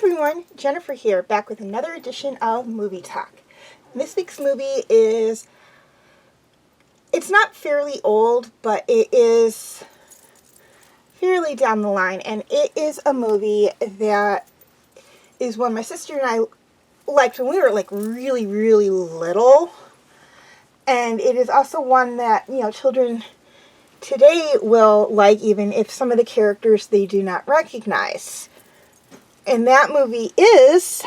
everyone, Jennifer here, back with another edition of Movie Talk. This week's movie is, it's not fairly old, but it is fairly down the line, and it is a movie that is one my sister and I liked when we were like really, really little, and it is also one that, children today will like, even if some of the characters they do not recognize. And that movie is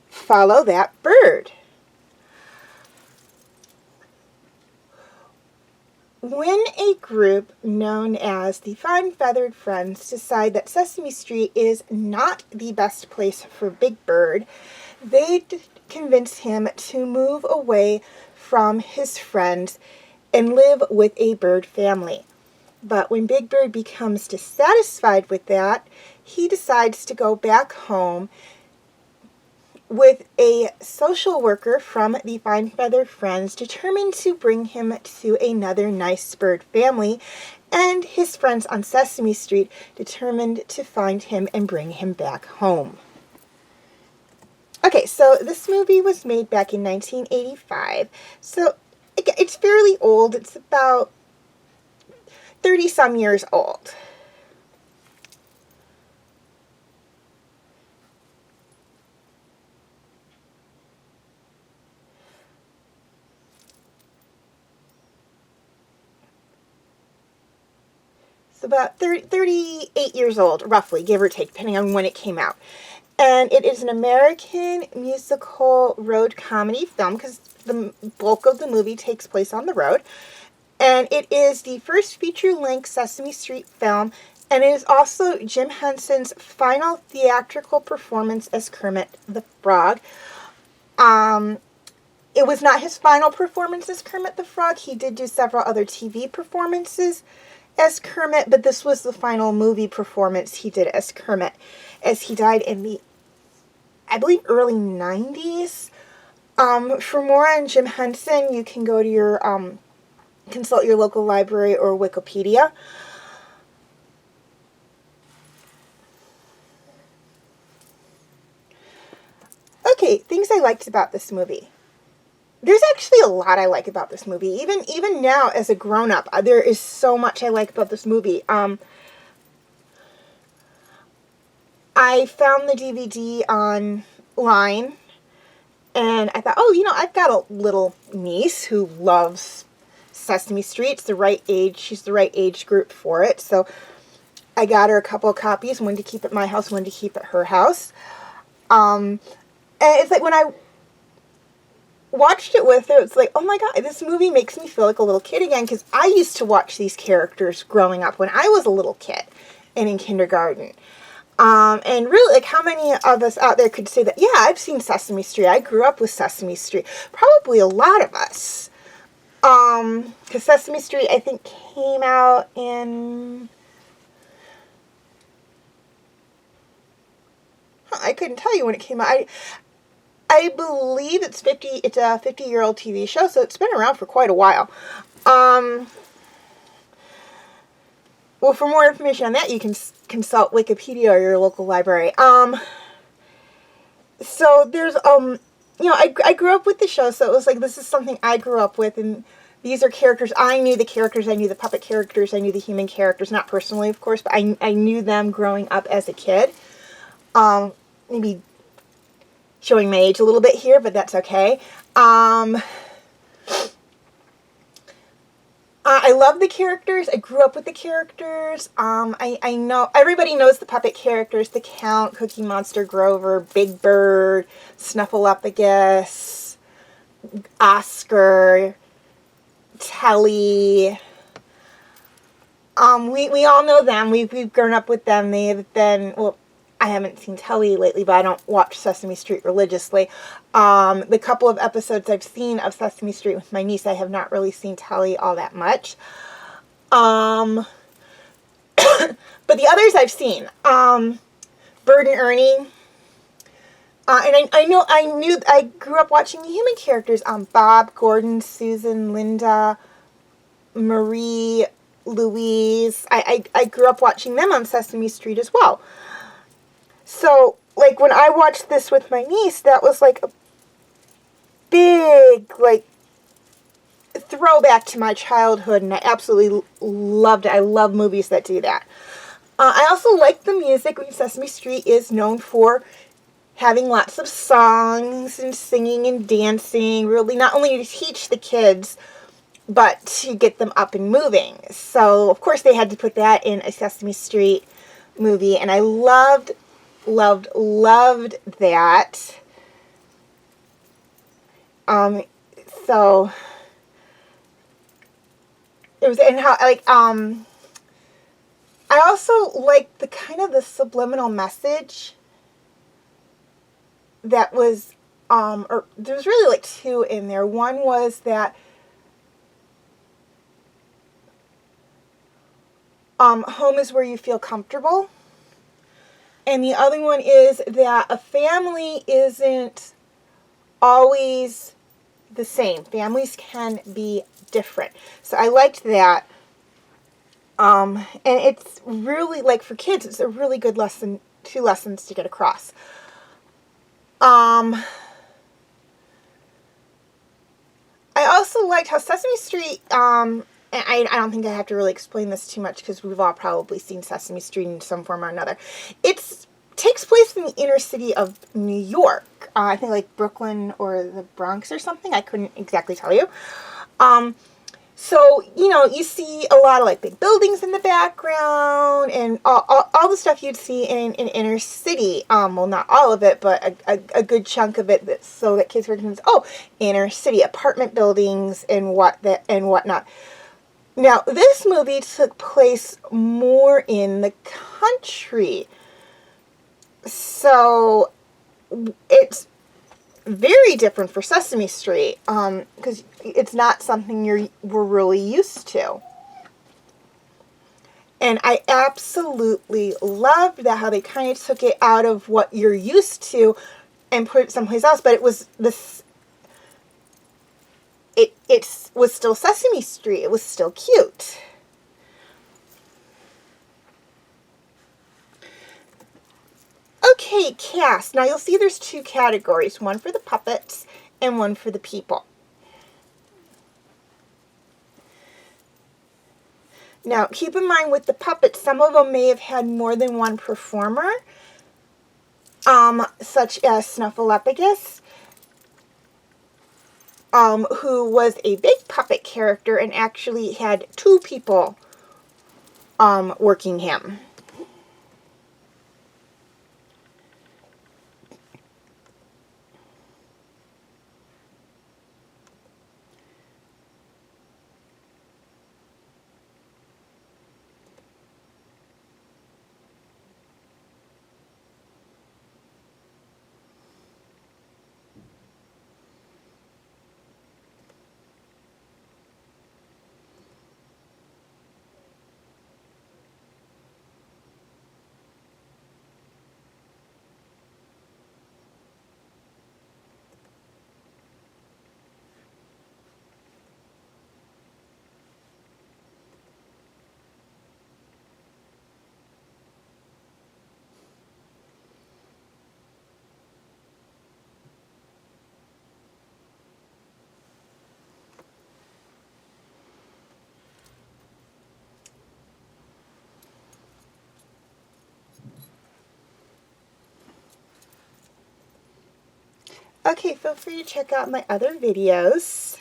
Follow That Bird. When a group known as the Fine Feathered Friends decide that Sesame Street is not the best place for Big Bird, they convince him to move away from his friends and live with a bird family. But when Big Bird becomes dissatisfied with that, he decides to go back home with a social worker from the Fine Feathered Friends, determined to bring him to another nice bird family, and his friends on Sesame Street determined to find him and bring him back home. Okay, so this movie was made back in 1985, so it's fairly old. It's about 30-some years old. It's about 38 years old, roughly, give or take, depending on when it came out. And it is an American musical road comedy film, because the bulk of the movie takes place on the road. And it is the first feature-length Sesame Street film, and it is also Jim Henson's final theatrical performance as Kermit the Frog. It was not his final performance as Kermit the Frog. He did do several other TV performances as Kermit, but this was the final movie performance he did as Kermit, as he died in the, I believe, early 90s. For more on Jim Henson, you can go to your, consult your local library or Wikipedia. Okay, things I liked about this movie. There's actually a lot I like about this movie. Even now, as a grown-up, there is so much I like about this movie. I found the DVD online, and I thought, I've got a little niece who loves Sesame Street. It's the right age. She's the right age group for it. So I got her a couple of copies, one to keep at my house, one to keep at her house. And it's like when I watched it with her, it's like, oh my god, this movie makes me feel like a little kid again, because I used to watch these characters growing up when I was a little kid and in kindergarten. And really, like, how many of us out there could say that, yeah, I've seen Sesame Street, I grew up with Sesame Street? Probably a lot of us. Because Sesame Street, I think, came out in, I couldn't tell you when it came out. I believe it's a 50-year-old TV show, so it's been around for quite a while. Well, for more information on that, you can consult Wikipedia or your local library. So there's, I grew up with the show, so it was like, this is something I grew up with, and these are characters. I knew the characters, I knew the puppet characters, I knew the human characters, not personally, of course, but I knew them growing up as a kid. Maybe showing my age a little bit here, but that's okay. I love the characters. I grew up with the characters. I know, everybody knows the puppet characters, the Count, Cookie Monster, Grover, Big Bird, Snuffleupagus, Oscar, Telly. We all know them. We've grown up with them. They have been, well, I haven't seen Telly lately, but I don't watch Sesame Street religiously. The couple of episodes I've seen of Sesame Street with my niece, I have not really seen Telly all that much. But the others I've seen. Bert and Ernie. And I grew up watching the human characters. Bob, Gordon, Susan, Linda, Marie, Louise. I grew up watching them on Sesame Street as well. So like, when I watched this with my niece, that was, like, a big, like, throwback to my childhood, and I absolutely loved it. I love movies that do that. I also like the music. Sesame Street is known for having lots of songs and singing and dancing, really not only to teach the kids, but to get them up and moving. So, of course, they had to put that in a Sesame Street movie, and I loved that. So it was, and how, like, I also like the kind of the subliminal message that was, or there was really like two in there. One was that home is where you feel comfortable. And the other one is that a family isn't always the same. Families can be different. So I liked that. And it's really, like, for kids, it's a really good lesson, 2 lessons to get across. I also liked how Sesame Street, and I don't think I have to really explain this too much because we've all probably seen Sesame Street in some form or another. It takes place in the inner city of New York. I think like Brooklyn or the Bronx or something. I couldn't exactly tell you. So, you know, you see a lot of, like, big buildings in the background and all the stuff you'd see in inner city. Well, not all of it, but a good chunk of it, so that kids recognize, oh, inner city, apartment buildings and whatnot. Now, this movie took place more in the country. So, it's very different for Sesame Street, because it's not something we're really used to. And I absolutely loved that, how they kind of took it out of what you're used to and put it someplace else. But it was this. It was still Sesame Street. It was still cute. Okay, cast. Now you'll see there's 2 categories, one for the puppets and one for the people. Now, keep in mind with the puppets, some of them may have had more than one performer, such as Snuffleupagus, who was a big puppet character and actually had 2 people working him. Okay, feel free to check out my other videos.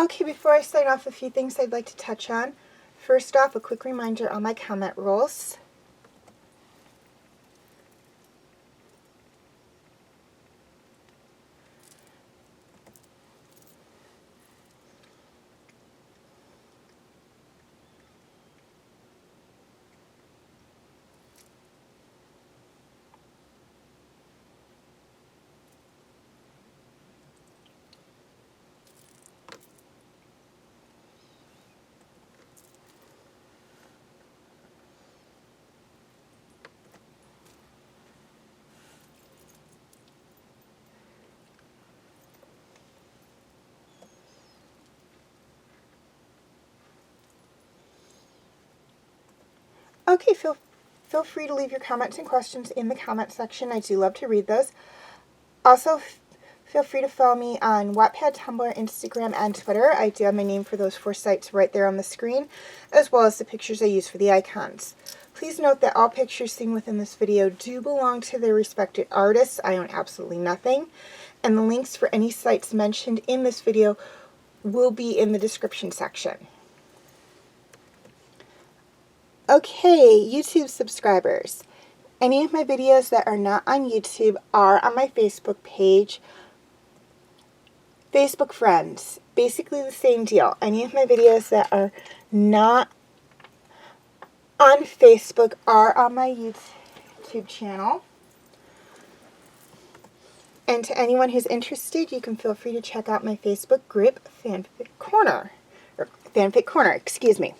Okay, before I sign off, a few things I'd like to touch on. First off, a quick reminder on my comment rules. Okay, feel free to leave your comments and questions in the comment section. I do love to read those. Also, feel free to follow me on Wattpad, Tumblr, Instagram, and Twitter. I do have my name for those 4 sites right there on the screen, as well as the pictures I use for the icons. Please note that all pictures seen within this video do belong to their respective artists. I own absolutely nothing. And the links for any sites mentioned in this video will be in the description section. Okay, YouTube subscribers. Any of my videos that are not on YouTube are on my Facebook page. Facebook friends, basically the same deal. Any of my videos that are not on Facebook are on my YouTube channel. And to anyone who's interested, you can feel free to check out my Facebook group, Fanfic Corner. Or Fanfic Corner, excuse me.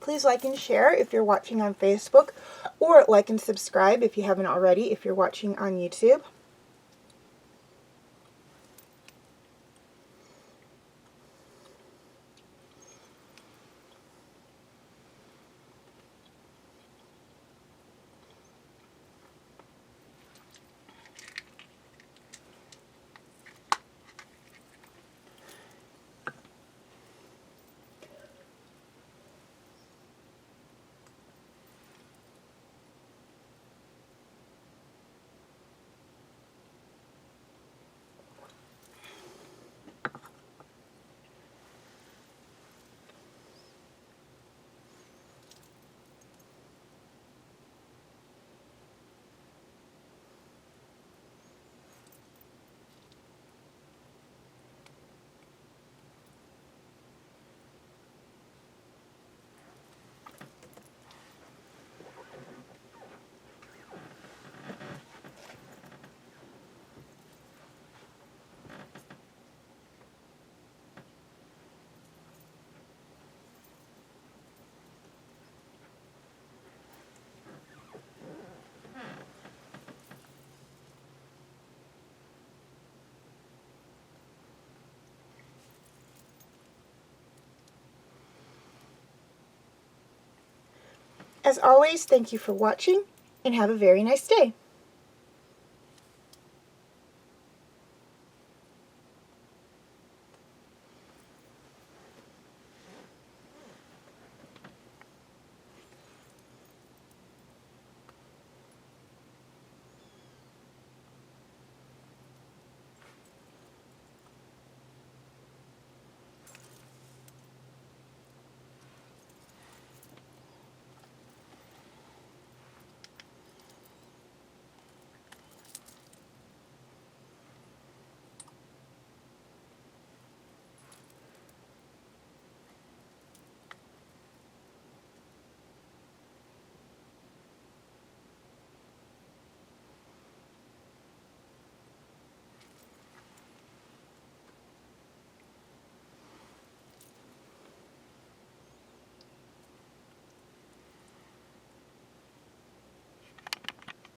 Please like and share if you're watching on Facebook, or like and subscribe if you haven't already if you're watching on YouTube. As always, thank you for watching, and have a very nice day.